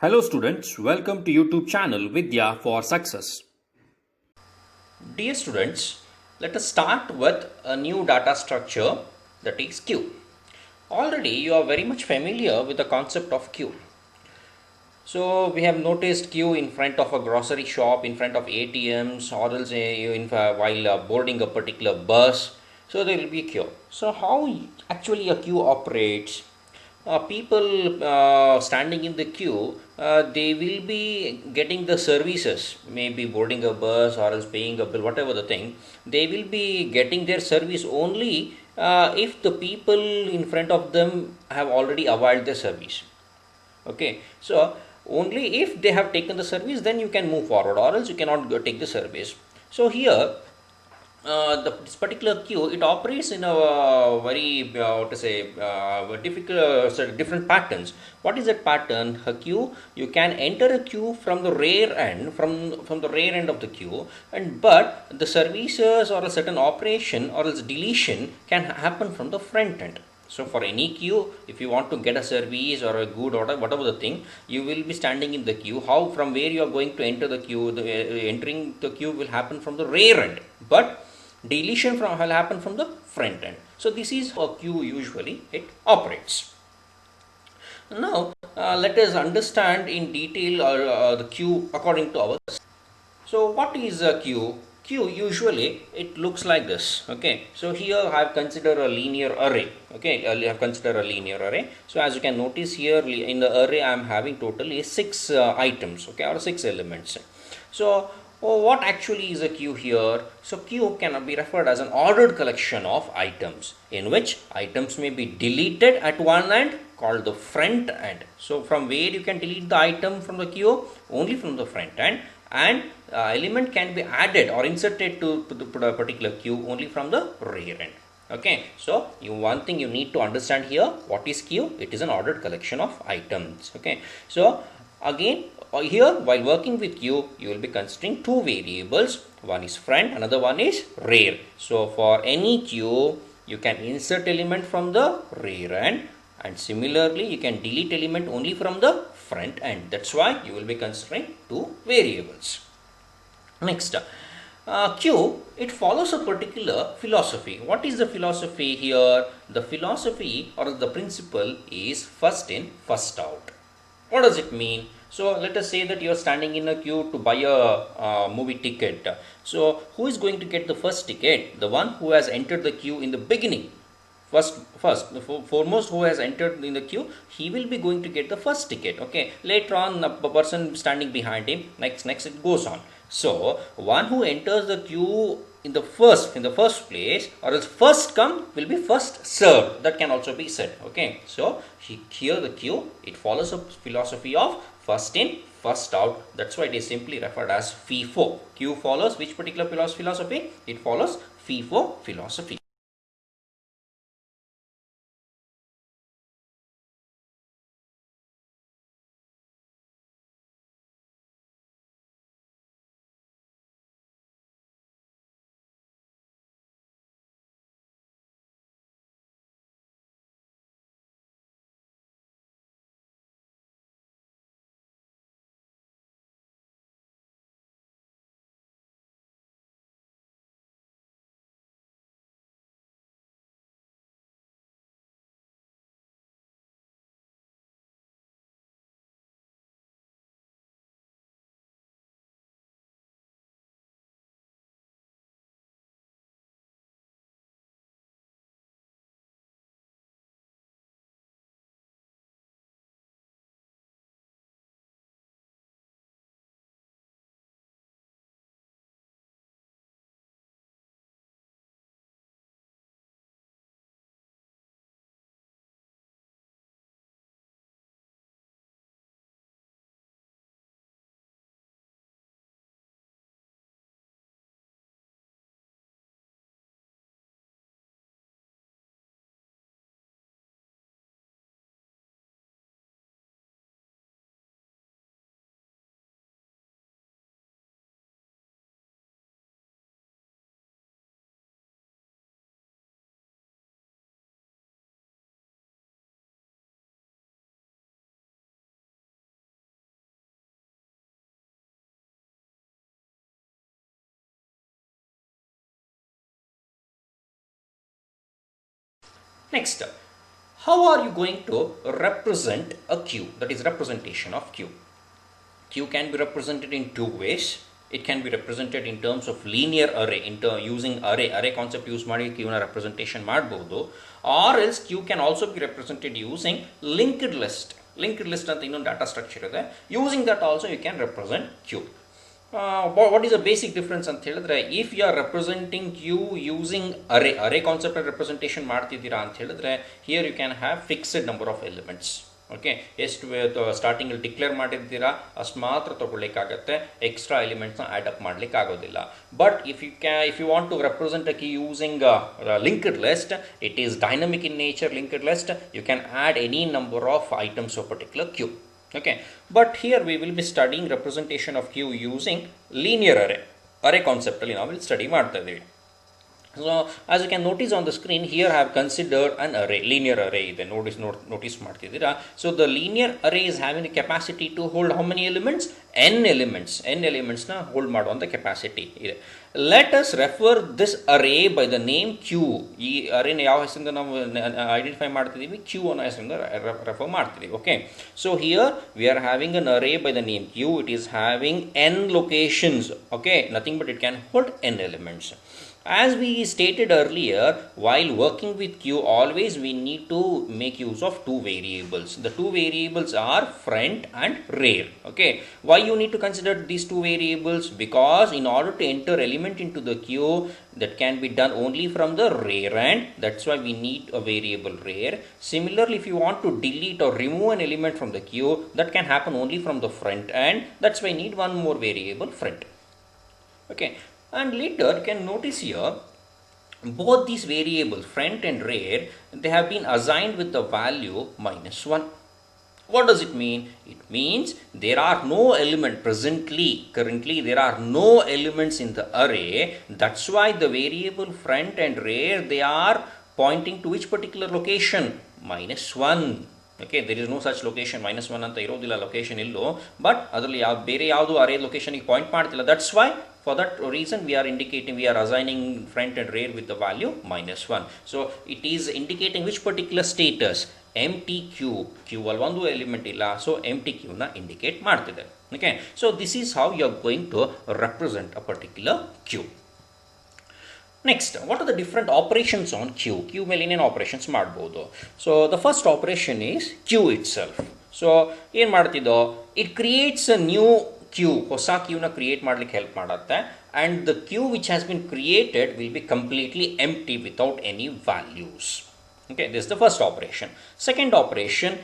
Hello students, welcome to YouTube channel Vidya for Success. Dear students, let us start with a new data structure, that is queue. Already you are very much familiar with the concept of queue. So we have noticed queue in front of a grocery shop, in front of ATMs, or else while boarding a particular bus. So there will be a queue. So how actually a queue operates? People standing in the queue, they will be getting the services, maybe boarding a bus or else paying a bill, whatever the thing. They will be getting their service only if the people in front of them have already availed the service. Okay, so only if they have taken the service, then you can move forward, or else you cannot go take the service. So here this particular queue, it operates in a very what to say difficult different patterns. What is that pattern? A queue, you can enter a queue from the rear end, from the rear end of the queue, and but the services or a certain operation or else deletion can happen from the front end. So for any queue, if you want to get a service or a good order, whatever the thing, you will be standing in the queue. How, from where you are going to enter the queue, entering the queue will happen from the rear end, but deletion will happen from the front end. So this is how queue usually it operates. Now let us understand in detail the queue according to our. So what is a queue? Queue usually it looks like this. Okay, so here I have considered a linear array. Okay, I have considered a linear array. So as you can notice here in the array I am having totally 6 items. Okay, or 6 elements. So what actually is a queue here? So queue can be referred as an ordered collection of items in which items may be deleted at one end, called the front end. So from where you can delete the item from the queue? Only from the front end, and element can be added or inserted to the particular queue only from the rear end. Okay, so one thing you need to understand here, what is queue? It is an ordered collection of items. Okay, so again here while working with queue, you will be considering two variables. One is front, another one is rear. So for any queue, you can insert element from the rear end, and similarly you can delete element only from the front end. That's why you will be considering two variables. Next, queue, it follows a particular philosophy. What is the philosophy here? The philosophy or the principle is first in, first out. What does it mean? So let us say that you are standing in a queue to buy a movie ticket. So who is going to get the first ticket? The one who has entered the queue in the beginning. The foremost who has entered in the queue, he will be going to get the first ticket. Okay, later on the person standing behind him, next it goes on. So one who enters the queue in the first place, or else first come will be first served. That can also be said. Okay, so here the queue, it follows a philosophy of first in, first out. That's why it is simply referred as FIFO. Queue follows which particular philosophy? It follows FIFO philosophy. Next, how are you going to represent a queue, that is representation of queue? Queue can be represented in two ways. It can be represented in terms of linear array, using array concept use ಮಾಡಿ queue representation ಮಾಡಬಹುದು, or else queue can also be represented using linked list ಅಂತ ಇನ್ನೊಂದು data structure ಇದೆ. Using that also you can represent queue. What is a basic difference ಅಂತ ಹೇಳಿದ್ರೆ, if you are representing queue using array concept representation ಮಾಡ್ತಿದ್ದೀರಾ ಅಂತ ಹೇಳಿದ್ರೆ, here you can have fixed number of elements. Okay, ಎಷ್ಟು ಸ್ಟಾರ್ಟಿಂಗಲ್ಲಿ declare ಮಾಡಿರ್ತೀರಾ ಅಷ್ಟು ಮಾತ್ರ ತೊಗೊಳ್ಳಿಕ್ಕಾಗತ್ತೆ, ಎಕ್ಸ್ಟ್ರಾ ಎಲಿಮೆಂಟ್ಸ್ನ ಆ್ಯಡ್ ಅಪ್ ಮಾಡಲಿಕ್ಕೆ ಆಗೋದಿಲ್ಲ. But if you want to represent a key using linked list, it is dynamic in nature. Linked list, you can add any number of items of a particular queue. Okay, but here we will be studying representation of queue using linear array concept ಅಲ್ಲಿ ನಾವು ಇಲ್ಲಿ study ಮಾಡ್ತಾ ಇದ್ದೀವಿ. So as you can notice on the screen, here I have considered an array, linear array ಇದೆ, notice ಮಾಡ್ತಿದ್ದೀರಾ. So the linear array is having the capacity to hold how many elements? n elements ನ hold ಮಾಡುವಂಥ capacity ಇದೆ. Let us refer this array by the name Q. ಈ ಅರೇನ ಯಾವ ಹೆಸರಿಂದ ನಾವು identify ಮಾಡ್ತಿದ್ದೀವಿ? Q ಅನ್ನೋ ಹೆಸರಿಂದ ರೆಫರ್ ಮಾಡ್ತಿದ್ದೀವಿ. Okay, so here we are having an array by the name Q. It is having n locations. Okay, nothing but it can hold n elements. As we stated earlier, while working with Q, always we need to make use of two variables. The two variables are front and rear. Okay, why you need to consider these two variables? Because in order to enter element into the queue, that can be done only from the rear end. That's why we need a variable rear. Similarly, if you want to delete or remove an element from the queue, that can happen only from the front end. That's why I need one more variable, front. Okay, and later you can notice here both these variables, front and rear, they have been assigned with the value -1. What does it mean? It means there are no element currently there are no elements in the array. That's why the variable front and rear, they are pointing to which particular location? -1. Okay, there is no such location, -1 ಅಂತ ಇರೋದಿಲ್ಲ location ಇಲ್ಲೋ, but ಅದರಲ್ಲಿ ಬೇರೆ ಯಾವುದು ಅರೇ ಲೊಕೇಶನ್ಗೆ point ಮಾಡ್ತಿಲ್ಲ. That's why, for that reason, we are assigning front and rear with the value -1. So it is indicating which particular status? Empty queue. Queue ಅಲ್ಲಿ ಒಂದು element ಇಲ್ಲ, ಸೊ empty queue ನ indicate ಮಾಡ್ತಿದೆ. Okay, so this is how you are going to represent a particular queue. Next, what are the different operations on queue? Queue ಮೇಲೆ ಏನೇನು operations ಮಾಡ್ಬೋದು? So the first operation is queue itself. So ಏನು ಮಾಡ್ತಿದ್ದೋ, it creates a new queue, ಹೊಸ ಕ್ಯೂನ create ಮಾಡಲಿಕ್ಕೆ help ಮಾಡುತ್ತೆ. And the queue which has been created will be completely empty without any values. Okay, this the first operation. Second operation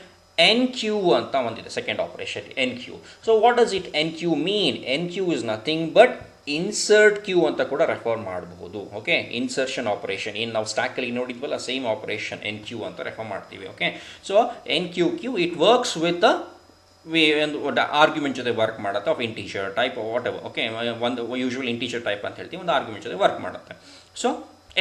Enqueue ಅಂತ ಒಂದಿದೆ, second operation Enqueue. So what does it Enqueue mean? Enqueue is nothing but insert queue ಅಂತ ಕೂಡ refer ಮಾಡಬಹುದು. Okay, insertion operation ಏನು ನಾವು ಸ್ಟ್ಯಾಕಲ್ಲಿ ನೋಡಿದ್ವಲ್ಲ, same operation Enqueue ಅಂತ ರೆಫರ್ ಮಾಡ್ತೀವಿ. Okay, so Enqueue queue it works with ಒಂದು ಆರ್ಗ್ಯುಮೆಂಟ್ ಜೊತೆ ವರ್ಕ್ ಮಾಡುತ್ತೆ, of integer type whatever. Okay, ಒಂದು ಯೂಶುವಲ್ ಇಂಟೀಜರ್ ಟೈಪ್ ಅಂತ ಹೇಳ್ತೀವಿ, ಒಂದು ಆರ್ಗ್ಯುಮೆಂಟ್ ಜೊತೆ ವರ್ಕ್ ಮಾಡುತ್ತೆ. ಸೊ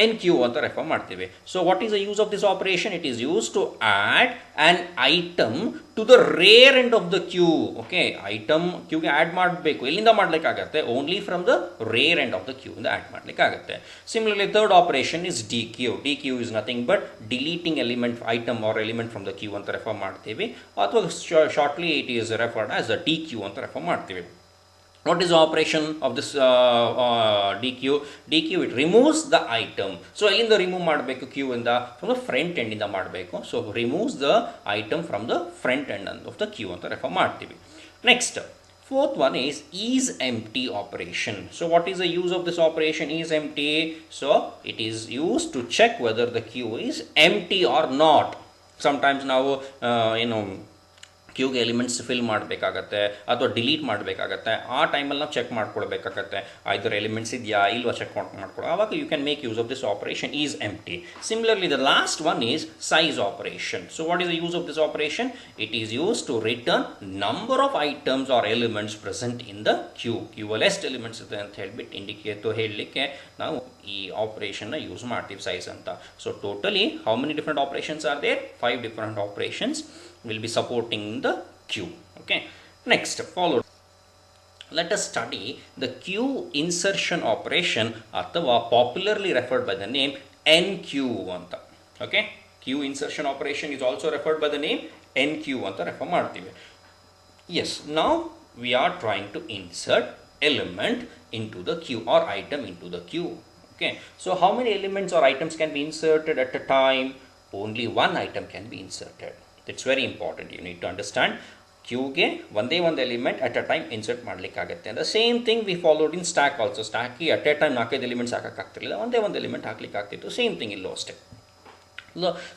Enqueue ಅಂತ ರೆಫರ್ ಮಾಡ್ತೀವಿ. So what is the use of this operation? It is use to add an item to the rear end of the queue. Okay, item ಕ್ಯೂಗೆ add ಮಾಡಬೇಕು, ಎಲ್ಲಿಂದ ಮಾಡಲಿಕ್ಕಾಗತ್ತೆ? Only from the rear end of the queue ಇಂದ add ಮಾಡಲಿಕ್ಕಾಗತ್ತೆ. Similarly third operation is DEQUEue. DEQUEue is nothing but deleting element, item or element from the queue ಅಂತ refer ಮಾಡ್ತೀವಿ, ಅಥವಾ shortly it is referred as the DEQUEue ಅಂತ refer ಮಾಡ್ತೀವಿ. What is the operation of this DEQUEue? DEQUEue, it removes the item. So ಎಲ್ಲಿಂದ remove ಮಾಡಬೇಕು? Queue ಇಂದ, from the front end ಇಂದ ಮಾಡಬೇಕು. So removes the item from the front end of the queue ಅಂತ refer ಮಾಡ್ತೀವಿ. Next, fourth one is empty operation. So what is the use of this operation is empty? So it is used to check whether the queue is empty or not. Sometimes ನಾವು ಕ್ಯೂಗೆ elements fill ಮಾಡಬೇಕಾಗತ್ತೆ ಅಥವಾ delete ಮಾಡಬೇಕಾಗತ್ತೆ. ಆ ಟೈಮಲ್ಲಿ ನಾವು check ಮಾಡ್ಕೊಳ್ಬೇಕಾಗತ್ತೆ, ಐದರ್ elements ಇದೆಯಾ ಇಲ್ವಾ check ಮಾಡ್ಕೊಳ್ಳೋ. ಆವಾಗ you can make use of this operation is empty. Similarly the last one is size operation. So what is the use of this operation? It is use to return number of items or elements present in the queue. ಕ್ಯೂವಲ್ಲಿ ಎಷ್ಟು elements ಇದೆ ಅಂತ ಹೇಳ್ಬಿಟ್ಟು indicate ಹೇಳಲಿಕ್ಕೆ ನಾವು ಈ ಆಪರೇಷನ್ನ use ಮಾಡ್ತೀವಿ, ಸೈಜ್ ಅಂತ. So totally how many different operations are there? 5 different operations will be supporting the queue. Okay, next, follow. Let us study the queue insertion operation, ಅಥವಾ popularly referred by the name Enqueue anta. Okay, Queue insertion operation is also referred by the name Enqueue ಅಂತ refer ಮಾಡ್ತೀವಿ. Yes, now we are trying to insert element into the queue or item into the queue. Okay, so how many elements or items can be inserted at a time? Only one item can be inserted. That's very important. You need to understand. Queueಗೆ ಒಂದೇ ಒಂದು element at a time insert ಮಾಡಲಿಕ್ಕಾಗುತ್ತೆ. The same thing we followed in stack also. ಸ್ಟ್ಯಾಕಿ at a time 4-5 elements ಹಾಕೋಕ್ಕಾಗ್ತಿರಲಿಲ್ಲ, ಒಂದೇ ಒಂದು element ಹಾಕ್ಲಿಕ್ಕೆ ಆಗ್ತಿತ್ತು. ಸೇಮ್ ಥಿಂಗ್ ಇಲ್ಲೂ ಅಷ್ಟೇ.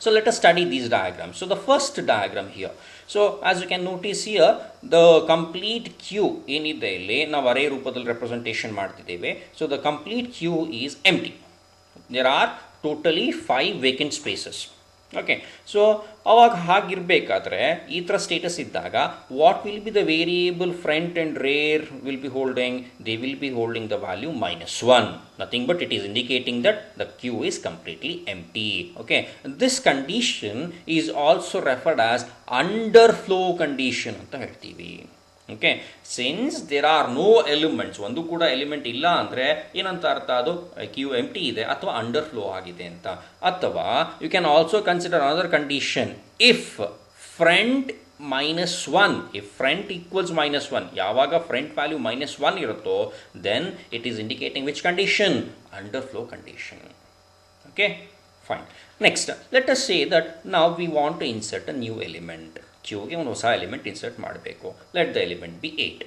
So let us study these diagrams. So the first diagram here. So as you can notice here, the complete queue ಏನಿದೆ ಇಲ್ಲಿ ನಾವು ಅರೇ ರೂಪದಲ್ಲಿ ರೆಪ್ರೆಸೆಂಟೇಷನ್ ಮಾಡ್ತಿದ್ದೇವೆ. So the complete queue is empty. There are totally 5 vacant spaces. Okay, so ಅವಾಗ ಹಾಗಿರಬೇಕಾದ್ರೆ ಈ ಥರ status ಇದ್ದಾಗ what will be the variable front and rear will be holding? They will be holding the value -1. Nothing but it is indicating that the queue is completely empty. Okay, this condition is also referred as underflow condition ಅಂತ ಹೇಳ್ತೀವಿ. Okay, since there are no elements, ಒಂದು ಕೂಡ element ಇಲ್ಲ ಅಂದರೆ ಏನಂತ ಅರ್ಥ? ಅದು Q ಎಂಟಿ ಇದೆ ಅಥವಾ ಅಂಡರ್ ಫ್ಲೋ ಆಗಿದೆ ಅಂತ. ಅಥವಾ you can also consider another condition, if front -1, if front equals -1, ಯಾವಾಗ ಫ್ರಂಟ್ ವ್ಯಾಲ್ಯೂ -1 ಇರುತ್ತೋ then it is indicating which condition? Underflow condition. Okay, fine. Next let us say that now we want to insert a new element. ಕ್ಯೂಗೆ ಒಂದು ಹೊಸ element insert ಮಾಡಬೇಕು. Let the element be 8.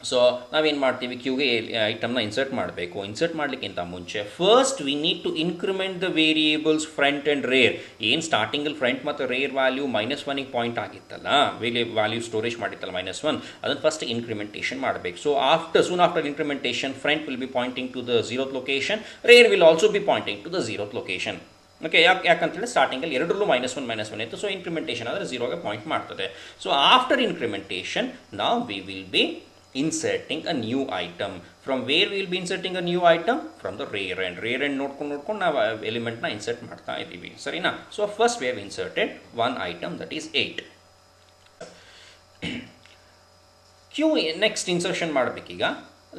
So ನಾವೇನು ಮಾಡ್ತೀವಿ? ಕ್ಯೂಗೆ ಐಟಮ್ನ insert ಮಾಡಬೇಕು. Insert ಮಾಡಲಿಕ್ಕಿಂತ ಮುಂಚೆ first we need to increment the variables front and rear. ಏನು ಸ್ಟಾರ್ಟಿಂಗಲ್ಲಿ ಫ್ರಂಟ್ ಮತ್ತು ರೇರ್ ವ್ಯಾಲ್ಯೂ -1ಗೆ ಪಾಯಿಂಟ್ ಆಗಿತ್ತಲ್ಲ, ವ್ಯಾಲ್ಯೂ ಸ್ಟೋರೇಜ್ ಮಾಡಿತ್ತಲ್ಲ -1, ಅದನ್ನು ಫಸ್ಟ್ ಇನ್ಕ್ರಿಮೆಂಟೇಷನ್ ಮಾಡಬೇಕು. So soon after incrementation front will be pointing to the 0th location, rear will also be pointing to the 0th location. Okay, ಯಾಕಂತೇಳಿ ಸ್ಟಾರ್ಟಿಂಗಲ್ಲಿ ಎರಡರಲ್ಲೂ -1 ಇತ್ತು. ಸೊ ಇನ್ಕ್ರಿಮೆಂಟೇಷನ್ ಆದರೆ 0ಗೆ ಪಾಯಿಂಟ್ ಮಾಡ್ತದೆ. ಸೊ ಆಫ್ಟರ್ ಇನ್ಕ್ರಿಮೆಂಟೇಷನ್ ನಾವು we will be inserting a new item. From where will be inserting a new item? From the rear end ನೋಡ್ಕೊಂಡು ನಾವು ಎಲಿಮೆಂಟ್ನ ಇನ್ಸರ್ಟ್ ಮಾಡ್ತಾ ಇದ್ದೀವಿ, ಸರಿನಾ? So first we have inserted one item, that is 8. Queue next insertion ಮಾಡಬೇಕೀಗ.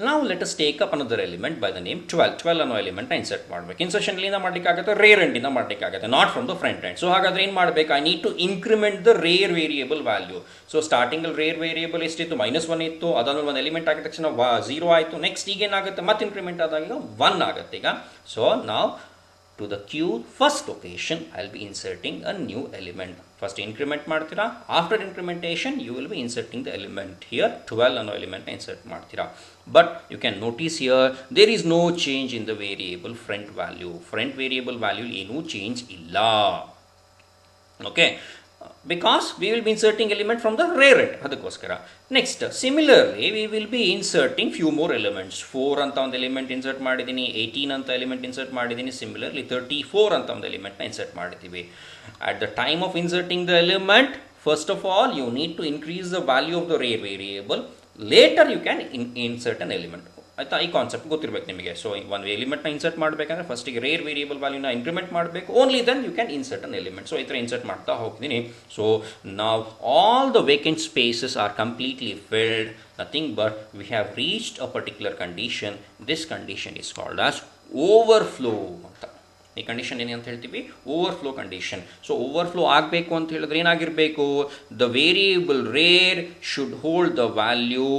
ನಾವು let us take up another element by the name 12 ಅನ್ನೋ ಎಲಿಮೆಂಟ್ನ ಇನ್ಸರ್ಟ್ ಮಾಡಬೇಕು. ಇನ್ಸರ್ಷನ್ಲಿಂದ ಮಾಡಲಿಕ್ಕಾಗುತ್ತೆ, ರೇರ್ ಎಂಡಿಂದ ಮಾಡಲಿಕ್ಕಾಗುತ್ತೆ, not from the front end. So ಹಾಗಾದ್ರೆ ಏನು ಮಾಡಬೇಕು? I need to increment the rear variable value. So ಸ್ಟಾರ್ಟಿಂಗಲ್ಲಿ ರೇರ್ ವೇರಿಯೇಬಲ್ ಎಷ್ಟಿತ್ತು? -1 ಇತ್ತು. ಅದಾದ್ಮೇಲೆ ಒಂದು ಎಲಿಮೆಂಟ್ ಆಗಿದ ತಕ್ಷಣ 0 ಆಯಿತು. ನೆಕ್ಸ್ಟ್ ಈಗೇನಾಗುತ್ತೆ? ಮತ್ತೆ ಇನ್ಕ್ರಿಮೆಂಟ್ ಆದಾಗ 1 ಆಗುತ್ತೆ ಈಗ. ಸೊ ನಾವು to the queue first location I'll be inserting a new element. First increment ಮಾಡ್ತೀರಾ, after incrementation you will be inserting the element. Here 12 ಅನ್ನೋ element insert ಮಾಡ್ತೀರಾ. But you can notice here there is no change in the variable front value. Front variable value ಏನೂ change ಇಲ್ಲ. Okay, because we will be inserting element from the rear end, ಅದಕ್ಕೋಸ್ಕರ. Next similarly V will be inserting few more elements. 4 ಅಂತ ಒಂದು element insert ಮಾಡಿದ್ದೀನಿ, 18 ಅಂತ element insert ಮಾಡಿದ್ದೀನಿ, similarly 34 ಅಂತ ಒಂದು ಎಲಿಮೆಂಟ್ನ ಇನ್ಸರ್ಟ್ ಮಾಡಿದ್ದೀವಿ. At the time of inserting the element, first of all you need to increase the value of the rear variable. Later you can insert an element. ಆಯಿತಾ? ಈ concept ಗೊತ್ತಿರಬೇಕು ನಿಮಗೆ. So ಒಂದು ಎಲಿಮೆಂಟ್ನ ಇನ್ಸರ್ಟ್ ಮಾಡಬೇಕಂದ್ರೆ ಫಸ್ಟಿಗೆ ರೇರ್ ವೇರಿಯೇಬಲ್ ವ್ಯಾಲ್ಯೂನ increment ಮಾಡಬೇಕು. Only then you can insert an element. So ಈ ಥರ ಇನ್ಸರ್ಟ್ ಮಾಡ್ತಾ ಹೋಗ್ತೀನಿ. ಸೊ ನಾವು all the vacant spaces are completely filled. Nothing but we have reached a particular condition. This condition is called as overflow ಅಂತ. ಈ condition ಏನು ಅಂತ ಹೇಳ್ತೀವಿ? Overflow condition. ಸೊ ಓವರ್ಫ್ಲೋ ಆಗಬೇಕು ಅಂತ ಹೇಳಿದ್ರೆ ಏನಾಗಿರಬೇಕು? The variable rear should hold the value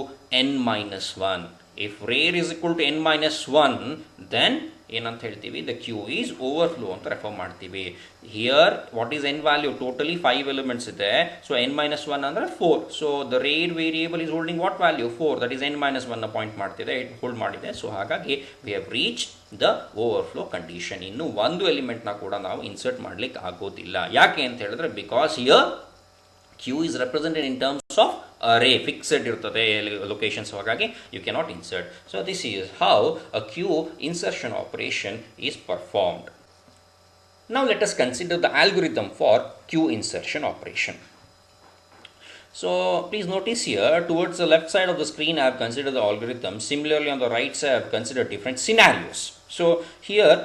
n-1. If rare is equal to n-1, then ಏನಂತ ಹೇಳ್ತೀವಿ? ದ ಕ್ಯೂ ಈಸ್ ಓವರ್ಫ್ಲೋ ಅಂತ ರೆಫರ್ ಮಾಡ್ತೀವಿ. Here what is n value? Totally 5 elements ಇದೆ. So n-1 ಅಂದರೆ 4. So the rear variable is holding what value? 4. That is n-1 point ಮಾಡ್ತಿದೆ, hold ಮಾಡಿದೆ. So ಹಾಗಾಗಿ we have reach the overflow condition. ಇನ್ನು ಒಂದು ಎಲಿಮೆಂಟ್ನ ಕೂಡ ನಾವು ಇನ್ಸರ್ಟ್ ಮಾಡ್ಲಿಕ್ಕೆ ಆಗೋದಿಲ್ಲ. ಯಾಕೆ ಅಂತ ಹೇಳಿದ್ರೆ because here queue is represented in terms of array, fixed ಇರ್ತದೆ ಲೊಕೇಶನ್ಸ್, ಹಾಗಾಗಿ you cannot insert. So this is how a queue insertion operation is performed. Now let us consider the algorithm for queue insertion operation. So please notice here towards the left side of the screen I have considered the algorithm. Similarly on the right side I have considered different scenarios. So here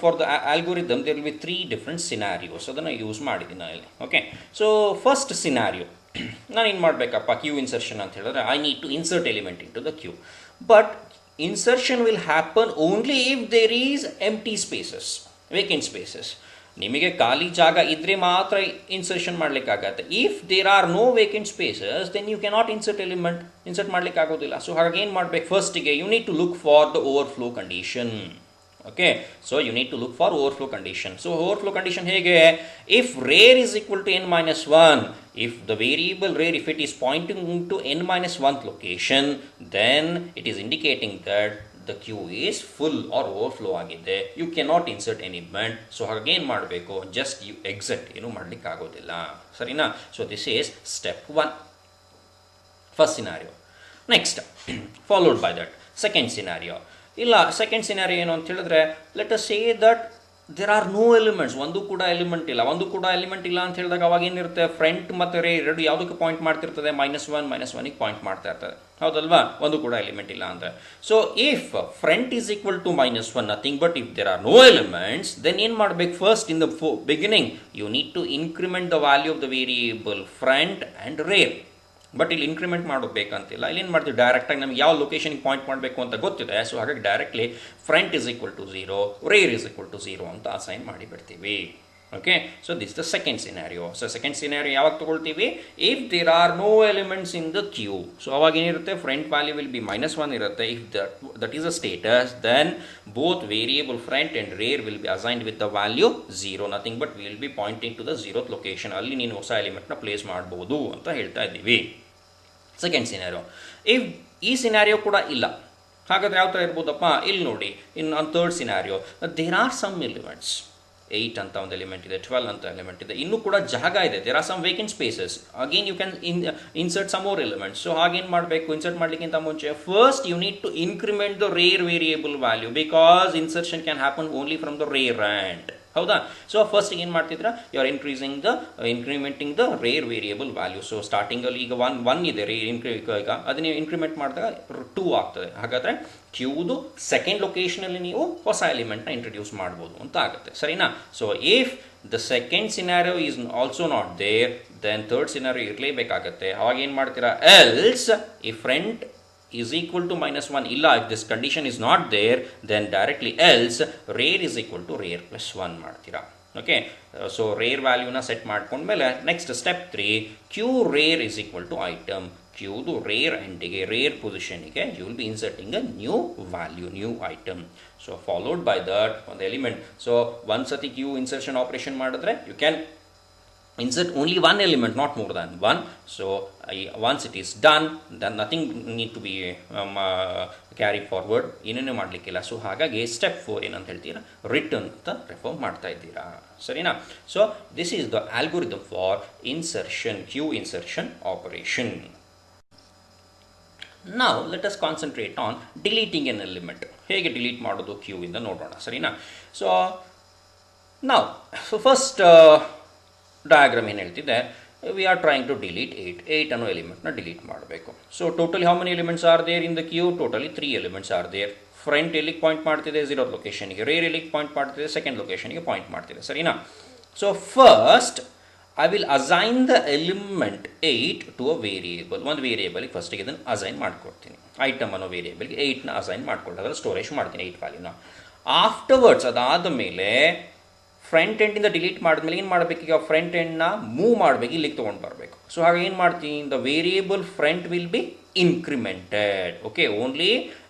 for the algorithm there will be 3 different scenarios. ಅದನ್ನು use ಮಾಡಿದ್ದೀನಿ ಇಲ್ಲಿ. Okay, so first scenario, ನಾನು ಏನು ಮಾಡಬೇಕಪ್ಪ? Q insertion ಅಂತ ಹೇಳಿದ್ರೆ I need to insert element into the queue. But insertion will happen only if there is empty spaces, vacant spaces. ನಿಮಗೆ ಖಾಲಿ ಜಾಗ ಇದ್ರೆ ಮಾತ್ರ ಇನ್ಸರ್ಷನ್ ಮಾಡಲಿಕ್ಕಾಗತ್ತೆ. If there are no vacant spaces then you cannot insert element, insert ಮಾಡಲಿಕ್ಕೆ ಆಗೋದಿಲ್ಲ. So ಹಾಗಾಗಿ ಏನು ಮಾಡಬೇಕು, ಫಸ್ಟಿಗೆ you need to look for the overflow condition. Okay, so you need to look for overflow condition. So overflow condition ಹೇಗೆ, if rear is equal to n-1, if the variable rare, if it is pointing to n-1th location, then it is indicating that the queue is full or overflow ಆಗಿದೆ. You cannot insert element. So ಹಾಗೆ ಏನು ಮಾಡಬೇಕು, just you exit, ಏನು ಮಾಡಲಿಕ್ಕೆ ಆಗೋದಿಲ್ಲ. ಸರಿನಾ? So this is step 1, first scenario. Next followed by that second scenario. ಇಲ್ಲ, second scenario ಏನು ಅಂತ ಹೇಳಿದ್ರೆ, let us say that there are no elements, ಒಂದು ಕೂಡ ಎಲಿಮೆಂಟ್ ಇಲ್ಲ. ಒಂದು ಕೂಡ ಎಲಿಮೆಂಟ್ ಇಲ್ಲ ಅಂತ ಹೇಳಿದಾಗ ಅವಾಗ ಏನಿರುತ್ತೆ, ಫ್ರಂಟ್ ಮತ್ತು ರೇ ಎರಡು ಯಾವುದಕ್ಕೆ ಪಾಯಿಂಟ್ ಮಾಡ್ತಿರ್ತದೆ, -1 ಪಾಯಿಂಟ್ ಮಾಡ್ತಾ ಇರ್ತದೆ, ಹೌದಲ್ವಾ? ಒಂದು ಕೂಡ ಎಲಿಮೆಂಟ್ ಇಲ್ಲ ಅಂದರೆ. So if front is equal to -1, nothing but if there are no elements, then ಏನು ಮಾಡಬೇಕು, first in the beginning you need to increment the value of the variable front and rear. But ಇಲ್ಲಿ increment ಮಾಡಬೇಕಂತಿಲ್ಲ. ಇಲ್ಲಿ ಏನು ಮಾಡ್ತೀವಿ, ಡೈರೆಕ್ಟಾಗಿ ನಮಗೆ ಯಾವ ಲೊಕೇಶನ್ಗೆ ಪಾಯಿಂಟ್ ಮಾಡಬೇಕು ಅಂತ ಗೊತ್ತಿದೆ. ಸೊ ಹಾಗಾಗಿ directly front is equal to 0, rear is equal to 0 ಅಂತ ಅಸೈನ್ ಮಾಡಿಬಿಡ್ತೀವಿ. Okay, so this the second scenario. So second scenario ಯಾವಾಗ ತೊಗೊಳ್ತೀವಿ, if there are no elements in the queue. So ಅವಾಗ ಏನಿರುತ್ತೆ, ಫ್ರಂಟ್ ವ್ಯಾಲ್ಯೂ ವಿಲ್ ಬಿ -1 ಇರುತ್ತೆ. If that is a status, then both variable front and rear will be assigned with the value 0, nothing but will be pointing to the 0th location. ಅಲ್ಲಿ ನೀನು ಹೊಸ ಎಲಿಮೆಂಟ್ನ place ಮಾಡ್ಬೋದು ಅಂತ ಹೇಳ್ತಾ ಇದ್ದೀವಿ. Second scenario, if ಈ ಸಿನಾರಿಯೋ ಕೂಡ ಇಲ್ಲ, ಹಾಗಾದರೆ ಯಾವ ಥರ ಇರ್ಬೋದಪ್ಪ, ಇಲ್ಲಿ ನೋಡಿ, ಇನ್ನು third scenario, there are some elements, 8 ಅಂತ ಒಂದು ಎಲಿಮೆಂಟ್ ಇದೆ, 12 ಅಂತ ಎಲಿಮೆಂಟ್ ಇದೆ, ಇನ್ನೂ ಕೂಡ ಜಾಗ ಇದೆ, there are some vacant spaces, again you can insert some more elements. So ಹಾಗೇನು ಮಾಡಬೇಕು, ಇನ್ಸರ್ಟ್ ಮಾಡಲಿಕ್ಕಿಂತ ಮುಂಚೆ first you need to increment the rear variable value, because insertion can happen only from the rear and, ಹೌದಾ? So first ಏನು ಮಾಡ್ತಿದ್ರ, you are incrementing the rear variable value. So ಸ್ಟಾರ್ಟಿಂಗಲ್ಲಿ ಈಗ one ಇದೆ ಈಗ ಅದನ್ನ ಇನ್ಕ್ರಿಮೆಂಟ್ ಮಾಡಿದಾಗ 2 ಆಗ್ತದೆ. ಹಾಗಾದರೆ ಕ್ಯೂದು ಸೆಕೆಂಡ್ ಲೊಕೇಶನಲ್ಲಿ ನೀವು ಹೊಸ ಎಲಿಮೆಂಟ್ನ ಇಂಟ್ರೊಡ್ಯೂಸ್ ಮಾಡ್ಬೋದು ಅಂತ ಆಗುತ್ತೆ. ಸರಿನಾ? So if the second scenario is also not there, then third scenario ಇರಲೇಬೇಕಾಗತ್ತೆ. ಅವಾಗ ಏನು ಮಾಡ್ತೀರಾ, ಎಲ್ಸ್ ಈ front is equal to -1 illa, if this condition is not there, then directly else rare is equal to rare plus 1 ಮಾಡ್ತೀರಾ. Okay, so rear ವ್ಯಾಲ್ಯೂನ set ಮಾಡ್ಕೊಂಡ್ಮೇಲೆ next step 3, queue rear is equal to item. ಕ್ಯೂದು rear ಎಂಡಿಗೆ, rear ಪೊಸಿಷನಿಗೆ you will be inserting a new value, new item. So followed by that ಒಂದು element. So ಒಂದ್ಸತಿ queue insertion operation ಮಾಡಿದ್ರೆ you can insert only one element, not more than one. So once it is done, then nothing need to be carried forward, ಏನೇನು ಮಾಡಲಿಕ್ಕಿಲ್ಲ. So ಹಾಗಾಗಿ step 4 ಏನಂತ ಹೇಳ್ತೀರಾ, return ಅಂತ refer ಮಾಡ್ತಾ ಇದ್ದೀರಾ. ಸರಿನಾ? So this is the algorithm for insertion, queue insertion operation. ನಾವು let us concentrate on deleting an element. ಹೇಗೆ ಡಿಲೀಟ್ ಮಾಡೋದು ಕ್ಯೂ ಇಂದ ನೋಡೋಣ. ಸರಿನಾ? ಸೊ ನಾವು ಫಸ್ಟ್ ಡಯಾಗ್ರಾಮ್ ಏನು ಹೇಳ್ತಿದ್ದೆ, we are trying to delete 8 ಅನ್ನೋ ಎಲಿಮೆಂಟ್ನ ಡಿಲೀಟ್ ಮಾಡಬೇಕು. So totally how many elements are there in the queue? Totally 3 elements are there. Front ಎಲ್ಲಿಗೆ ಪಾಯಿಂಟ್ ಮಾಡ್ತಿದೆ, 0th ಲೊಕೇಶನ್ಗೆ. ರೇರ್ ಎಲ್ಲಿಗೆ ಪಾಯಿಂಟ್ ಮಾಡ್ತಿದೆ, ಸೆಕೆಂಡ್ ಲೊಕೇಶನ್ಗೆ ಪಾಯಿಂಟ್ ಮಾಡ್ತಿದೆ. ಸರಿನಾ? So first I will assign the element 8 to a variable. ಒಂದು ವೇರಿಯೇಬಲ್ಗೆ ಫಸ್ಟಿಗೆ ಇದನ್ನು ಅಸೈನ್ ಮಾಡ್ಕೊಡ್ತೀನಿ. ಐಟಮ್ ಅನ್ನೋ ವೇರಿಯೇಬಲ್ಗೆ 8ನ ಅಸೈನ್ ಮಾಡ್ಕೊಂಡು ಅದರಲ್ಲಿ ಸ್ಟೋರೇಜ್ ಮಾಡ್ತೀನಿ 8 ವ್ಯಾಲ್ಯೂನ. ಆಫ್ಟರ್ವರ್ಡ್ಸ್ ಅದಾದ ಮೇಲೆ ಫ್ರಂಟ್ ಎಂಡಿಂದ ಡಿಲೀಟ್ ಮಾಡಿದ್ಮೇಲೆ ಏನು ಮಾಡಬೇಕು, ಈಗ ಫ್ರಂಟ್ ಎಂಡ್ನ ಮೂವ್ ಮಾಡಬೇಕು, ಇಲ್ಲಿಗೆ ತೊಗೊಂಡು ಬರಬೇಕು. ಸೊ ಹಾಗೆ ಏನು ಮಾಡ್ತೀನಿ, the variable front will be incremented. Okay, only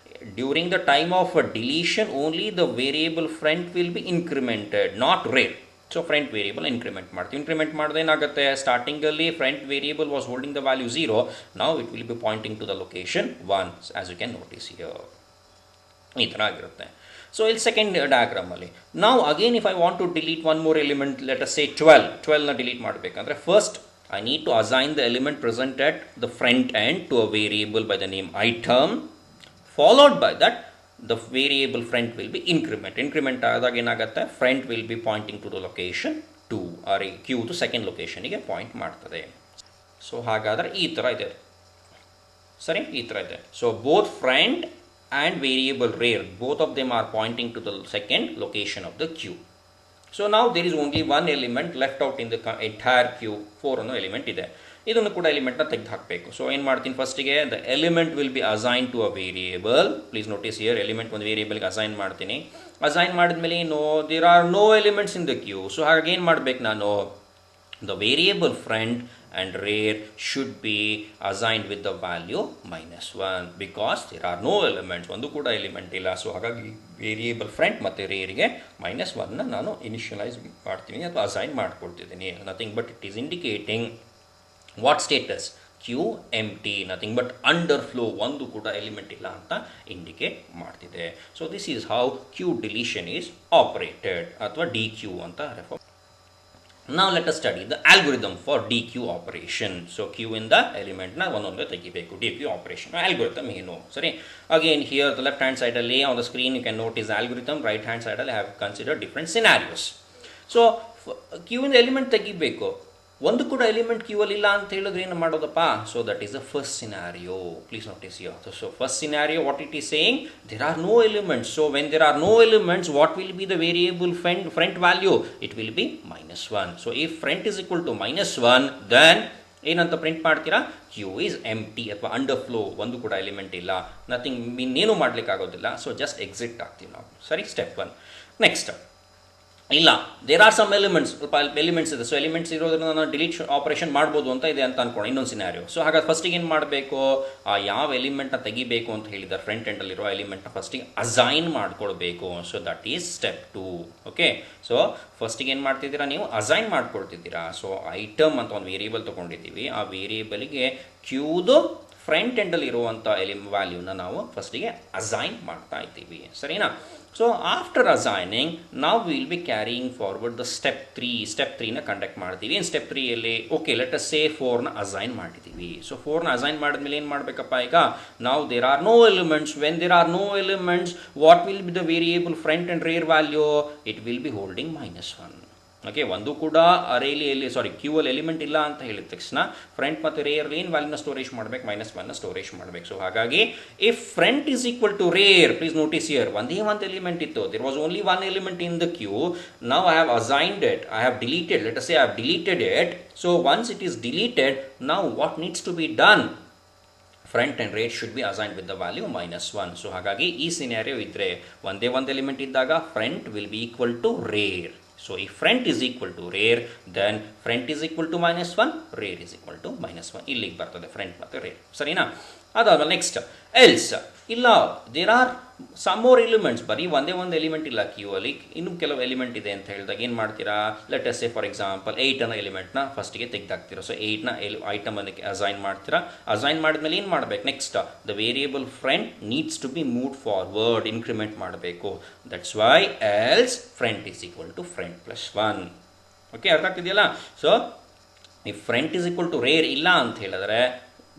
during the time of deletion only the variable front will be incremented, not rear. So front variable increment ಮಾಡ್ತೀವಿ. ಇನ್ಕ್ರಿಮೆಂಟ್ ಮಾಡಿದ್ರೆ ಏನಾಗುತ್ತೆ, ಸ್ಟಾರ್ಟಿಂಗಲ್ಲಿ front variable was holding the value 0, now it will be pointing to the location 1, as you can notice here. ಈ ಥರ ಆಗಿರುತ್ತೆ. So ಇಲ್ಲಿ second ಡಯಾಗ್ರಾಮಲ್ಲಿ ನಾವು again if I want to delete one more element, let us say 12ನ delete ಮಾಡಬೇಕಂದ್ರೆ first I need to assign the element present at the front end to a variable by the name item. Followed by that the variable front will be increment ಆದಾಗ ಏನಾಗುತ್ತೆ, front will be pointing to the location 2, or ಕ್ಯೂದು second ಲೊಕೇಶನಿಗೆ point ಮಾಡ್ತದೆ. So ಹಾಗಾದರೆ ಈ ಥರ ಇದೆ. ಸರಿ, ಈ ಥರ ಇದೆ. So both front and variable rare, both of them are pointing to the second location of the queue. So ನಾವು there is only one element left out in the entire queue 4 ಅನ್ನೋ ಎಲಿಮೆಂಟ್ ಇದೆ. ಇದನ್ನು ಕೂಡ ಎಲಿಮೆಂಟ್ನ ತೆಗೆದು ಹಾಕಬೇಕು. So ಏನು ಮಾಡ್ತೀನಿ, ಫಸ್ಟಿಗೆ the element will be assign to a variable. Please notice here, element ಒಂದು ವೇರಿಯೇಬಲ್ಗೆ ಅಸೈನ್ ಮಾಡ್ತೀನಿ. ಅಸೈನ್ ಮಾಡಿದ್ಮೇಲೆ ಏನು, there are no elements in the queue. So ಹಾಗಾಗಿ ಏನು ಮಾಡ್ಬೇಕು ನಾನು, the variable friend and rear should be assigned with the value -1 because there are no elements, ಒಂದು ಕೂಡ ಎಲಿಮೆಂಟ್ ಇಲ್ಲ. ಸೊ ಹಾಗಾಗಿ ವೇರಿಯೇಬಲ್ ಫ್ರೆಂಡ್ ಮತ್ತು ರೇರ್ಗೆ -1ನ ನಾನು ಇನಿಷಿಯಲೈಸ್ ಮಾಡ್ತೀನಿ ಅಥವಾ ಅಸೈನ್ ಮಾಡ್ಕೊಳ್ತಿದ್ದೀನಿ. Nothing but it is indicating what status, queue empty, nothing but underflow, ಒಂದು ಕೂಡ ಎಲಿಮೆಂಟ್ ಇಲ್ಲ ಅಂತ ಇಂಡಿಕೇಟ್ ಮಾಡ್ತಿದೆ. So this is how queue deletion is operated ಅಥವಾ DEQUEue ಅಂತ refer. Now let us study the algorithm for DEQUEue operation. So Q in the element na ಒಂದೊಂದು ತೆಗಿಬೇಕು. DEQUEue operation algorithm ಏನು ಸರಿ. Again here the left hand side ಅಲ್ಲಿ on the screen you can notice the algorithm. Right hand side ಅಲ್ಲಿ I have considered different scenarios. So Q in the element ತೆಗಿಬೇಕು, ಒಂದು ಕೂಡ element Q ಅಲ್ಲಿ ಇಲ್ಲ ಅಂತ ಹೇಳಿದ್ರೆ ಏನು ಮಾಡೋದಪ್ಪ. So that is the first scenario. Please notice here. So first scenario what it is saying, there are no elements. So when there are no elements, what will be the variable front value, it will be -1. So if front is equal to -1, then ಏನಂತ print ಮಾಡ್ತೀರಾ, queue is empty ಅಥವಾ underflow, ಒಂದು ಕೂಡ element ಇಲ್ಲ, nothing, ಇನ್ನೇನು ಮಾಡ್ಲಿಕ್ಕಾಗೋದಿಲ್ಲ. So just exit ಆಗ್ತೀವಿ ನಾವು. ಸರಿ, ಸ್ಟೆಪ್ 1. ನೆಕ್ಸ್ಟ್, ಇಲ್ಲ ದೇರ್ ಆರ್ ಸಮ್ ಎಲಿಮೆಂಟ್ಸ್, ಸ್ವಲ್ಪ ಎಲಿಮೆಂಟ್ಸ್ ಇದೆ. ಸೊ ಎಲಿಮೆಂಟ್ಸ್ ಇರೋದ್ರಿಂದ ನಾನು ಡಿಲೀಟ್ ಆಪರೇಷನ್ ಮಾಡ್ಬೋದು ಅಂತ ಇದೆ ಅಂತ ಅನ್ಕೊಂಡು ಇನ್ನೊಂದು ಸಿನಾರಿಯೋ. ಸೊ ಹಾಗಾಗಿ ಫಸ್ಟಿಗೆ ಏನು ಮಾಡಬೇಕು, ಆ ಯಾವ ಎಲಿಮೆಂಟ್ನ ತೆಗಿಬೇಕು ಅಂತ ಹೇಳಿದ್ದಾರೆ ಫ್ರಂಟ್ ಎಂಡಲ್ಲಿರೋ ಎಲಿಮೆಂಟ್ನ ಫಸ್ಟಿಗೆ ಅಸೈನ್ ಮಾಡ್ಕೊಳ್ಬೇಕು. So that is step 2. Okay, so ಫಸ್ಟಿಗೆ ಏನು ಮಾಡ್ತಿದ್ದೀರಾ ನೀವು, ಅಸೈನ್ ಮಾಡ್ಕೊಳ್ತಿದ್ದೀರಾ. ಸೊ ಐಟಮ್ ಅಂತ ಒಂದು ವೇರಿಯೇಬಲ್ ತೊಗೊಂಡಿದ್ದೀವಿ, ಆ ವೇರಿಯೇಬಲ್ಗೆ ಕ್ಯೂದು ಫ್ರಂಟ್ ಎಂಡಲ್ಲಿ ಇರುವಂಥ ವ್ಯಾಲ್ಯೂನ ನಾವು ಫಸ್ಟಿಗೆ ಅಸೈನ್ ಮಾಡ್ತಾ ಇದ್ದೀವಿ. ಸರಿನಾ. ಸೊ ಆಫ್ಟರ್ ಅಸೈನಿಂಗ್ ನಾವು will be carrying forward the step 3. Step 3ನ ಕಂಡಕ್ಟ್ ಮಾಡ್ತೀವಿ. ಸ್ಟೆಪ್ 3ಯಲ್ಲಿ ಓಕೆ ಲೆಟ್ ಅಸ್ ಸೇ 4ನ ಅಸೈನ್ ಮಾಡಿದ್ದೀವಿ. ಸೊ 4ನ ಅಸೈನ್ ಮಾಡಿದ್ಮೇಲೆ ಏನು ಮಾಡಬೇಕಪ್ಪ, ಈಗ ನಾವು there are no elements. When there are no elements, what will be the variable front and rear value, it will be holding -1. Okay, ಒಂದು ಕೂಡ ಅರೇಲಿ ಕ್ಯೂ ಅಲ್ಲಿ ಎಲಿಮೆಂಟ್ ಇಲ್ಲ ಅಂತ ಹೇಳಿದ ತಕ್ಷಣ ಫ್ರಂಟ್ ಮತ್ತು ರೇರ್ ಏನು ವ್ಯಾಲ್ಯೂನ ಸ್ಟೋರೇಜ್ ಮಾಡಬೇಕು, -1ನ ಸ್ಟೋರೇಜ್ ಮಾಡಬೇಕು. ಸೊ ಹಾಗಾಗಿ if front is equal to rear, please notice here, ಒಂದೇ ಒಂದು ಎಲಿಮೆಂಟ್ ಇತ್ತು, there was only one element in the queue. Now I have assigned it, I have deleted, let us say I have deleted it. So once it is deleted, now what needs to be done, front and rear should be assigned with the value -1. So ಹಾಗಾಗಿ ಈ scenario ಇದ್ದರೆ, ಒಂದೇ ಒಂದು element ಇದ್ದಾಗ front will be equal to rear. So if front is equal to rear, then front is equal to -1, rear is equal to -1. ಇಲ್ಲಿಗೆ ಬರ್ತದೆ front ಮತ್ತು rear. ಸರಿನಾ. ಅದಾದ್ಮೇಲೆ ನೆಕ್ಸ್ಟ್ ಎಲ್ಸ್, ಇಲ್ಲ there are some more elements, ಬರೀ ಒಂದೇ ಒಂದು element ಇಲ್ಲ ಕ್ಯೂ ಅಲ್ಲಿ, ಇನ್ನೂ ಕೆಲವು ಎಲಿಮೆಂಟ್ ಇದೆ ಅಂತ ಹೇಳಿದಾಗ ಏನು ಮಾಡ್ತೀರಾ, let us say for example 8 ಅನ್ನೋ ಎಲಿಮೆಂಟ್ನ ಫಸ್ಟಿಗೆ ತೆಗೆದಾಕ್ತೀರಾ. ಸೊ 8ನ ಐಟಮ್ ಅದಕ್ಕೆ ಅಸೈನ್ ಮಾಡ್ತೀರಾ. ಅಸೈನ್ ಮಾಡಿದ್ಮೇಲೆ ಏನು ಮಾಡಬೇಕು, next the variable front needs to be move forward, increment ಮಾಡಬೇಕು. That's why else front is equal to front +1. Okay, ಅರ್ಥ ಆಗ್ತಿದೆಯಲ್ಲ. ಸೊ ಈ front is equal to rear ಇಲ್ಲ ಅಂತ ಹೇಳಿದ್ರೆ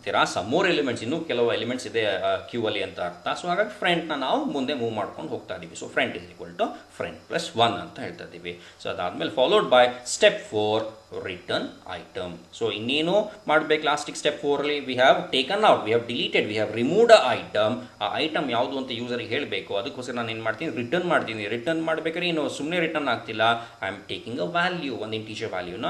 there are some more elements, ಇನ್ನೂ ಕೆಲವು ಎಲಿಮೆಂಟ್ಸ್ ಇದೆ ಕ್ಯೂ ಅಲ್ಲಿ ಅಂತ ಅರ್ಥ. ಸೊ ಹಾಗಾಗಿ ಫ್ರಂಟ್ನ ನಾವು ಮುಂದೆ ಮೂವ್ ಮಾಡ್ಕೊಂಡು ಹೋಗ್ತಾ ಇದ್ದೀವಿ. So front is equal to front +1 ಅಂತ ಹೇಳ್ತಾ ಇದ್ದೀವಿ. ಸೊ ಅದಾದಮೇಲೆ followed by step 4, return item. So ಇನ್ನೇನು ಮಾಡಬೇಕು ಲಾಸ್ಟಿಗೆ ಸ್ಟೆಪ್ 4ಅಲ್ಲಿ, we have taken out, we have deleted, we have removed a item. ಆ ಐಟಮ್ ಯಾವುದು ಅಂತ ಯೂಸರಿಗೆ ಹೇಳಬೇಕು, ಅದಕ್ಕೋಸ್ಕರ ನಾನು ಏನು ಮಾಡ್ತೀನಿ, ರಿಟರ್ನ್ ಮಾಡ್ತೀನಿ. ರಿಟರ್ನ್ ಮಾಡಬೇಕಾದ್ರೆ ಏನು ಸುಮ್ಮನೆ ರಿಟರ್ನ್ ಆಗ್ತಿಲ್ಲ, I am taking a value, ಒಂದು ಇಂಟೀಜರ್ ವ್ಯಾಲ್ಯೂನ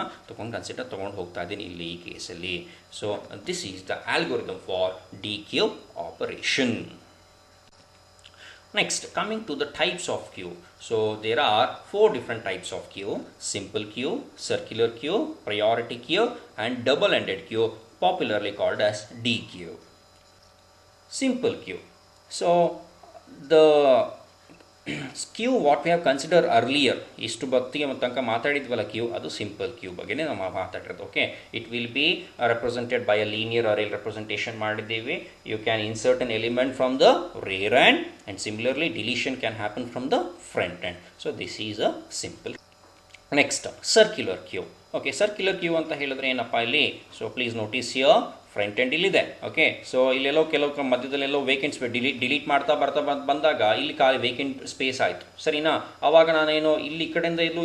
ತೊಗೊಂಡು ಹೋಗ್ತಾ ಇದ್ದೀನಿ ಇಲ್ಲಿ ಈ ಕೇಸಲ್ಲಿ. So this is the algorithm for DEQUEue operation. Next, coming to the types of queue. So there are 4 different types of queue: simple queue, circular queue, priority queue, and double-ended queue, popularly called as DEQUEue. Simple queue. So the queue what we have consider earlier, ಇಷ್ಟು ಭಕ್ತಿಗೆ ತನಕ ಮಾತಾಡಿದ್ವಲ್ಲ queue, ಅದು simple queue ಬಗ್ಗೆನೇ ನಾವು ಮಾತಾಡಿರೋದು. Okay, it will be represented by a linear ಅರೇಲ್ representation ಮಾಡಿದ್ದೀವಿ. You can insert an element from the rear end, and similarly deletion can happen from the front end. So this is a simple. Next circular queue. Okay, circular queue ಅಂತ ಹೇಳಿದ್ರೆ ಏನಪ್ಪ ಇಲ್ಲಿ, so please notice here, front end ಇಲ್ಲಿದೆ. Okay, so ಇಲ್ಲೆಲ್ಲೋ ಕೆಲವು ಮಧ್ಯದಲ್ಲೆಲ್ಲೋ vacant space delete ಮಾಡ್ತಾ ಬರ್ತಾ ಬಂದಾಗ ಇಲ್ಲಿ ಖಾಲಿ ವೇಕೆಂಟ್ ಸ್ಪೇಸ್ ಆಯಿತು, ಸರಿನಾ? ಆವಾಗ ನಾನೇನು ಇಲ್ಲಿ ಈ ಕಡೆಯಿಂದ ಎಲ್ಲೂ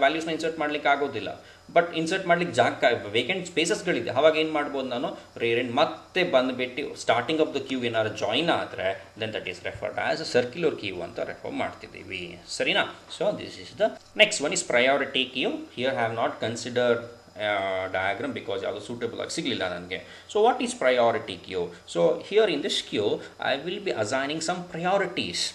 ವ್ಯಾಲ್ಯೂಸ್ನ ಇನ್ಸರ್ಟ್ ಮಾಡಲಿಕ್ಕೆ ಆಗೋದಿಲ್ಲ. ಬಟ್ ಇನ್ಸರ್ಟ್ ಮಾಡ್ಲಿಕ್ಕೆ ವೇಕೆಂಟ್ ಸ್ಪೇಸಸ್ಗಳಿದೆ. ಅವಾಗ ಏನು ಮಾಡ್ಬೋದು, ನಾನು ರೇರೆಂಟ್ ಮತ್ತೆ ಬಂದುಬಿಟ್ಟು ಸ್ಟಾರ್ಟಿಂಗ್ ಆಫ್ ದ ಕ್ಯೂ ಏನಾದ್ರು ಜಾಯಿನ್ ಆದರೆ then that is referred as a circular queue ಅಂತ ರೆಫರ್ ಮಾಡ್ತಿದ್ದೀವಿ, ಸರಿನಾ? So this is the next one is priority queue. Here have not considered diagram because ಯಾವುದು ಸೂಟಬಲ್ ಆಗಿ ಸಿಗಲಿಲ್ಲ ನನಗೆ. So what is priority queue? So here in this queue I will be assigning some priorities.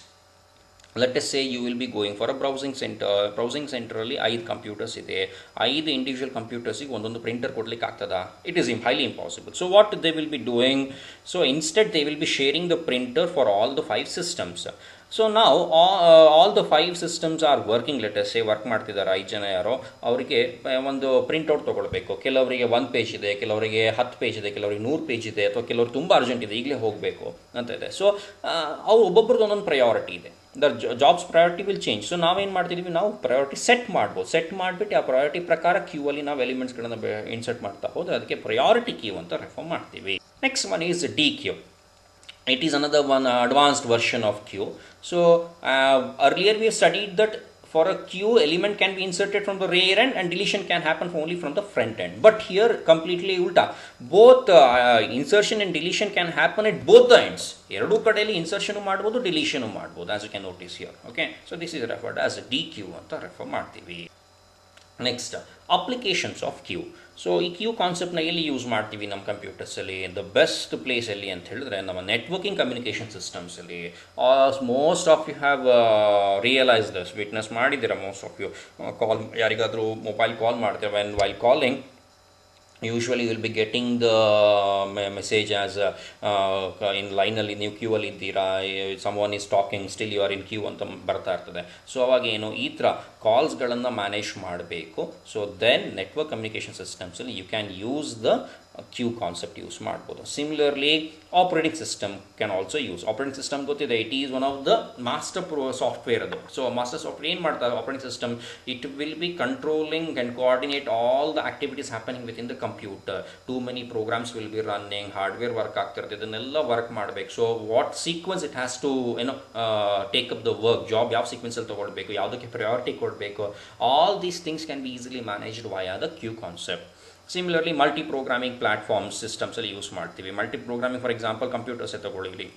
Let us say you will be going for a browsing center. Browsing ಸೆಂಟ್ರಲ್ಲಿ 5 computers ಇದೆ. 5 individual ಕಂಪ್ಯೂಟರ್ಸಿಗೆ ಒಂದೊಂದು printer ಕೊಡ್ಲಿಕ್ಕೆ ಆಗ್ತದಾ? It is highly impossible. So what they will be doing? So instead they will be sharing the printer for all the 5 systems. So ನಾವು all the 5 systems are working. Let us say work ಮಾಡ್ತಿದ್ದಾರೆ 5 ಜನ ಯಾರೋ, ಅವರಿಗೆ ಒಂದು printout ತೊಗೊಳ್ಬೇಕು. ಕೆಲವರಿಗೆ 1 page ಇದೆ, ಕೆಲವರಿಗೆ 10 ಪೇಜ್ ಇದೆ, ಕೆಲವರಿಗೆ 100 ಪೇಜ್ ಇದೆ, ಅಥವಾ ಕೆಲವರು ತುಂಬ ಅರ್ಜೆಂಟ್ ಇದೆ, ಈಗಲೇ ಹೋಗಬೇಕು ಅಂತ ಇದೆ. ಸೊ ಅವ್ರು ಒಬ್ಬೊಬ್ರದ್ದು ಒಂದೊಂದು ಪ್ರಯಾರಿಟಿ ಇದೆ. The jobs priority will change. So ನಾವೇನು ಮಾಡ್ತಿದ್ದೀವಿ, ನಾವು ಪ್ರಯಾರಿಟಿ ಸೆಟ್ ಮಾಡ್ಬೋದು. ಸೆಟ್ ಮಾಡಿಬಿಟ್ಟು ಆ ಪ್ರಯಾರಿಟಿ ಪ್ರಕಾರ ಕ್ಯೂ ಅಲ್ಲಿ ನಾವು ಎಲಿಮೆಂಟ್ಸ್ಗಳನ್ನು ಇನ್ಸರ್ಟ್ ಮಾಡ್ತಾ ಹೋದ್ರೆ ಅದಕ್ಕೆ ಪ್ರಯಾರಿಟಿ ಕ್ಯೂ ಅಂತ ರೆಫರ್ ಮಾಡ್ತೀವಿ. Next one is DEQUEue. It is another one advanced version of queue. So earlier we have studied that for a queue element can be inserted from the rear end and deletion can happen only from the front end. But here completely ulta. Both insertion and deletion can happen at both the ends. ಎರಡು ಕಡೆಯಲ್ಲಿ insertion ಮಾಡ್ಬೋದು, deletion ಮಾಡ್ಬೋದು, as you can notice here. Okay, so this is referred as DEQUEue ಅಂತ refer ಮಾಡ್ತೀವಿ. Next applications of queue. So ಈ queue ಕಾನ್ಸೆಪ್ಟ್ನ ಎಲ್ಲಿ use ಮಾಡ್ತೀವಿ ನಮ್ಮ ಕಂಪ್ಯೂಟರ್ಸಲ್ಲಿ? ದ ಬೆಸ್ಟ್ ಪ್ಲೇಸ್ ಎಲ್ಲಿ ಅಂತ ಹೇಳಿದ್ರೆ ನಮ್ಮ ನೆಟ್ವರ್ಕಿಂಗ್ ಕಮ್ಯುನಿಕೇಷನ್ ಸಿಸ್ಟಮ್ಸಲ್ಲಿ. Most of you have realise thus, witness ಮಾಡಿದ್ದೀರಾ ಮೋಸ್ಟ್ ಆಫ್ ಯು. ಕಾಲ್ ಯಾರಿಗಾದರೂ ಮೊಬೈಲ್ ಕಾಲ್ ಮಾಡ್ತೀರಾ, when while calling usually you will be getting the message as in line ಅಲ್ಲಿ ನೀವು ಕ್ಯೂ ಅಲ್ಲಿ ಇದ್ದೀರಾ, someone is talking, still you are in queue ಅಂತ ಬರ್ತಾ ಇರ್ತದೆ. ಸೊ ಅವಾಗ ಏನು, ಈ ಥರ ಕಾಲ್ಸ್ಗಳನ್ನು ಮ್ಯಾನೇಜ್ ಮಾಡಬೇಕು. ಸೊ ದೆನ್ ನೆಟ್ವರ್ಕ್ ಕಮ್ಯುನಿಕೇಷನ್ ಸಿಸ್ಟಮ್ಸಲ್ಲಿ you can use the queue concept use ಮಾಡ್ಬೋದು. Similarly operating system can also use. Operating system ಗೊತ್ತಿದೆ, it is one of the master software ಅದು. ಸೊ ಮಾಸ್ಟರ್ ಸಾಫ್ಟ್ವೇರ್ ಏನು ಮಾಡ್ತಾರೆ operating system? It will be controlling and coordinate all the activities happening with in the computer. Too many programs will be running, hardware work ಆಗ್ತಿರುತ್ತೆ, ಇದನ್ನೆಲ್ಲ work ಮಾಡಬೇಕು. So what sequence it has to take up the work, job ಯಾವ ಸೀಕ್ವೆನ್ಸಲ್ಲಿ ತೊಗೊಳ್ಬೇಕು, ಯಾವುದಕ್ಕೆ priority ಕೊಡಬೇಕು, all these things can be easily managed via the queue concept. Similarly multi programming platforms ಸಿಸ್ಟಮ್ಸಲ್ಲಿ use ಮಾಡ್ತೀವಿ. ಮಲ್ಟಿ ಪ್ರೋಗ್ರಾಮಿಂಗ್ ಫಾರ್ ಎಕ್ಸಾಂಪಲ್ ಕಂಪ್ಯೂಟರ್ಸೇ ತಗೊಳ್ಳಿ,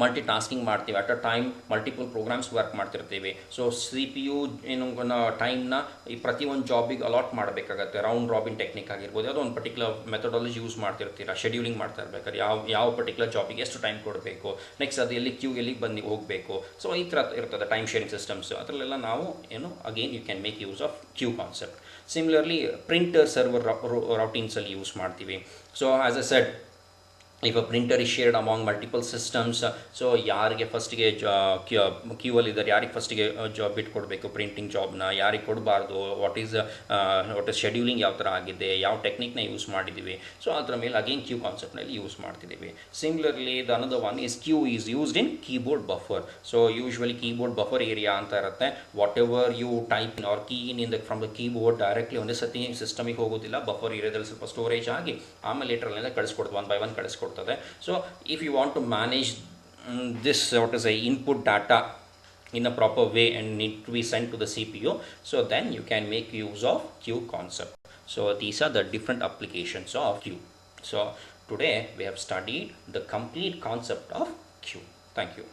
multi tasking ಮಾಡ್ತೀವಿ. At a time multiple programs work ಮಾಡ್ತಿರ್ತೀವಿ. ಸೊ CPU ಏನು ಟೈಮ್ನ ಈ ಪ್ರತಿಯೊಂದು ಜಾಬಿಗೆ ಅಲಾಟ್ ಮಾಡಬೇಕಾಗತ್ತೆ. ರೌಂಡ್ ರಾಬಿನ್ ಟೆಕ್ನಿಕ್ ಆಗಿರ್ಬೋದು, ಯಾವುದೋ ಒಂದು ಪರ್ಟಿಕ್ಯುಲರ್ ಮೆಥಡಾಲಜಿ ಯೂಸ್ ಮಾಡ್ತಿರ್ತೀರ. ಶೆಡ್ಯೂಲಿಂಗ್ ಮಾಡ್ತಾ ಇರ್ಬೇಕಾದ್ರೆ ಯಾವ ಪರ್ಟಿಕ್ಯುಲರ್ ಜಾಬಿಗೆ ಎಷ್ಟು ಟೈಮ್ ಕೊಡಬೇಕು, ನೆಕ್ಸ್ಟ್ ಅದು ಎಲ್ಲಿ ಕ್ಯೂ ಎಲ್ಲಿಗೆ ಬಂದು ಹೋಗಬೇಕು. ಸೊ ಈ ಥರ ಇರ್ತದೆ ಟೈಮ್ ಶೇರಿಂಗ್ ಸಿಸ್ಟಮ್ಸ್. ಅದರಲ್ಲೆಲ್ಲ ನಾವು again you can make use of queue concept. Similarly printer server ರೌಟಿಂಗ್ಸಲ್ಲಿ ಯೂಸ್ ಮಾಡ್ತೀವಿ. So as I said, if a printer is shared among multiple systems, so ಯಾರಿಗೆ ಫಸ್ಟಿಗೆ ಕ್ಯೂ ಅಲ್ಲಿ ಇದ್ದಾರೆ, ಯಾರಿಗೆ ಫಸ್ಟಿಗೆ ಜಾಬ್ ಬಿಟ್ಟು ಕೊಡಬೇಕು ಪ್ರಿಂಟಿಂಗ್ ಜಾಬ್ನ, ಯಾರಿಗೆ ಕೊಡಬಾರ್ದು, ವಾಟ್ ಈಸ್ ಶೆಡ್ಯೂಲಿಂಗ್ ಯಾವ ಥರ ಆಗಿದೆ, ಯಾವ ಟೆಕ್ನಿಕ್ನ ಯೂಸ್ ಮಾಡಿದ್ದೀವಿ. ಸೊ ಅದರ ಮೇಲೆ ಅಗೇನ್ ಕ್ಯೂ ಕಾನ್ಸೆಪ್ಟ್ನಲ್ಲಿ ಯೂಸ್ ಮಾಡ್ತಿದ್ದೀವಿ. Similarly the another one is queue is used in keyboard buffer. So usually keyboard buffer area ಅಂತ ಇರುತ್ತೆ. Whatever you type or key in from the keyboard directly ಒಂದೇ ಸತಿ ಸಿಸ್ಟಮಿಗೆ ಹೋಗೋದಿಲ್ಲ. Buffer ಏರಿಯಾದಲ್ಲಿ ಸ್ವಲ್ಪ storage ಆಗಿ ಆಮೇಲೆ ಲೇಟರ್ನೆಲ್ಲ ಕಳಿಸ್ಕೊಡ್ತು, 1 by 1 ಕಳಿಸ್ಕೊಡ್ತದೆ. So if you want to manage this input data in a proper way and need to be sent to the CPU, so then you can make use of queue concept. So these are the different applications of queue. So today we have studied the complete concept of queue. Thank you.